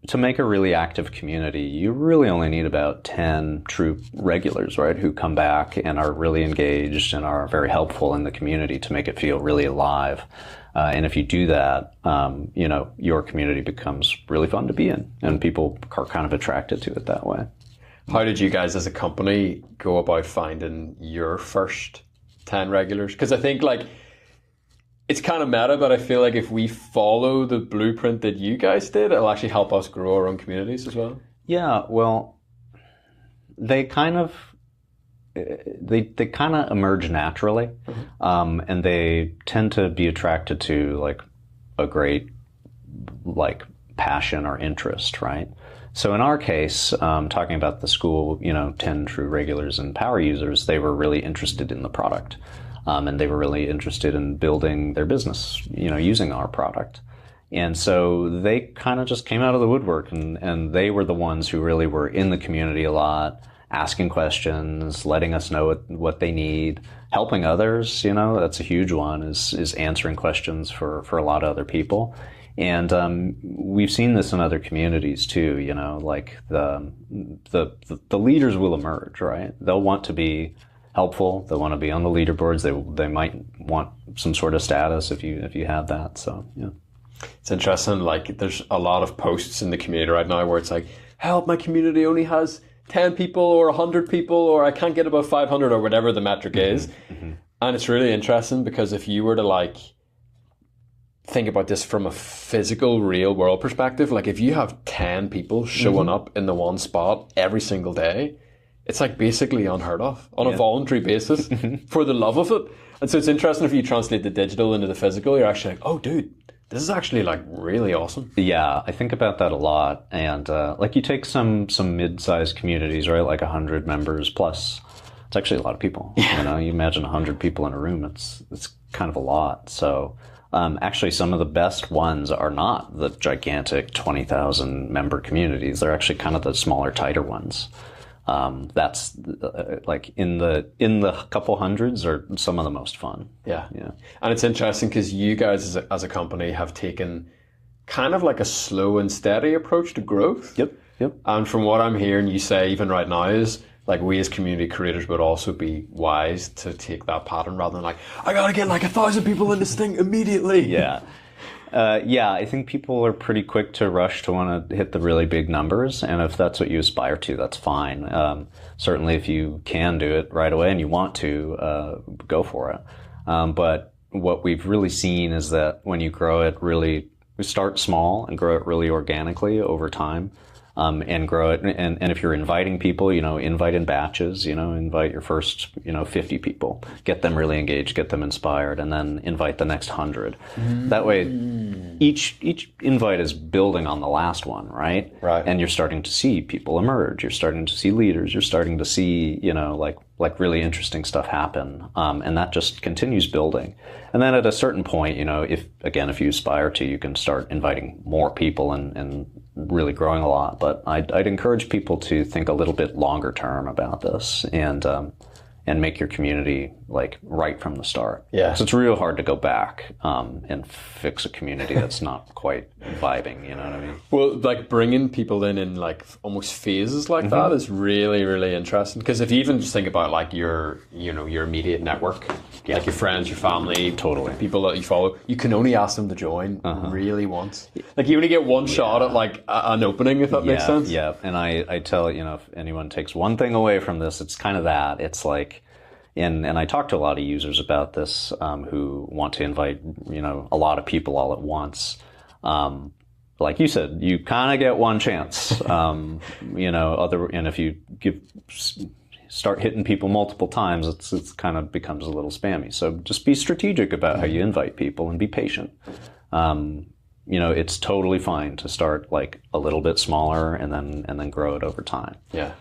to make a really active community, you really only need about 10 true regulars, right, who come back and are really engaged and are very helpful in the community to make it feel really alive. And if you do that, your community becomes really fun to be in, and people are kind of attracted to it that way. How did you guys as a company go about finding your first 10 regulars? Because I think it's kind of meta, but I feel like if we follow the blueprint that you guys did, it'll actually help us grow our own communities as well. Yeah, well, they kind of emerge naturally, and they tend to be attracted to a great passion or interest, right? So in our case, talking about the Skool, 10 true regulars and power users, they were really interested in the product. And they were really interested in building their business, using our product. And so they kind of just came out of the woodwork, and they were the ones who really were in the community a lot, asking questions, letting us know what they need, helping others. That's a huge one, is answering questions for a lot of other people. And we've seen this in other communities too. The leaders will emerge, right? They'll want to be helpful. They want to be on the leaderboards. They might want some sort of status if you have that. So yeah, it's interesting. There's a lot of posts in the community right now where it's like, "Help! My community only has 10 people or 100 people, or I can't get above 500, or whatever the metric is." Mm-hmm. And it's really interesting because if you were to think about this from a physical, real world perspective, if you have 10 people showing up in the one spot every single day, it's basically unheard of on a voluntary basis for the love of it. And so it's interesting if you translate the digital into the physical, you're actually oh dude, this is actually really awesome. Yeah, I think about that a lot. And you take some mid-sized communities, right? 100 members plus. It's actually a lot of people. Yeah. You imagine 100 people in a room, it's kind of a lot. So actually some of the best ones are not the gigantic 20,000 member communities. They're actually kind of the smaller, tighter ones. That's in the couple hundreds are some of the most fun. Yeah. And it's interesting because you guys as a company have taken kind of a slow and steady approach to growth. Yep. And from what I'm hearing you say even right now is we as community creators would also be wise to take that pattern rather than I gotta get 1,000 people in this thing immediately. Yeah. I think people are pretty quick to rush to want to hit the really big numbers, and if that's what you aspire to, that's fine. Certainly if you can do it right away and you want to, go for it. But what we've really seen is that when you grow it we start small and grow it really organically over time. And grow it. And if you're inviting people, invite in batches, invite your first, 50 people, get them really engaged, get them inspired, and then invite the next 100. That way, each invite is building on the last one, right? Right. And you're starting to see people emerge. You're starting to see leaders. You're starting to see, really interesting stuff happen. And that just continues building. And then at a certain point, if you aspire to, you can start inviting more people and really growing a lot. But I'd encourage people to think a little bit longer term about this and make your community right from the start. Yeah. So it's real hard to go back and fix a community that's not quite vibing, you know what I mean? Well, bringing people in almost phases that is really, really interesting. Because if you even just think about your immediate network, your friends, your family, totally, people that you follow, you can only ask them to join really once. You only get one shot at an opening, if that makes sense. Yeah, and I tell if anyone takes one thing away from this, it's kind of that. It's and I talk to a lot of users about this who want to invite a lot of people all at once. Like you said, you kind of get one chance. And if you start hitting people multiple times, it's kind of becomes a little spammy. So just be strategic about how you invite people and be patient. It's totally fine to start a little bit smaller and then grow it over time. Yeah.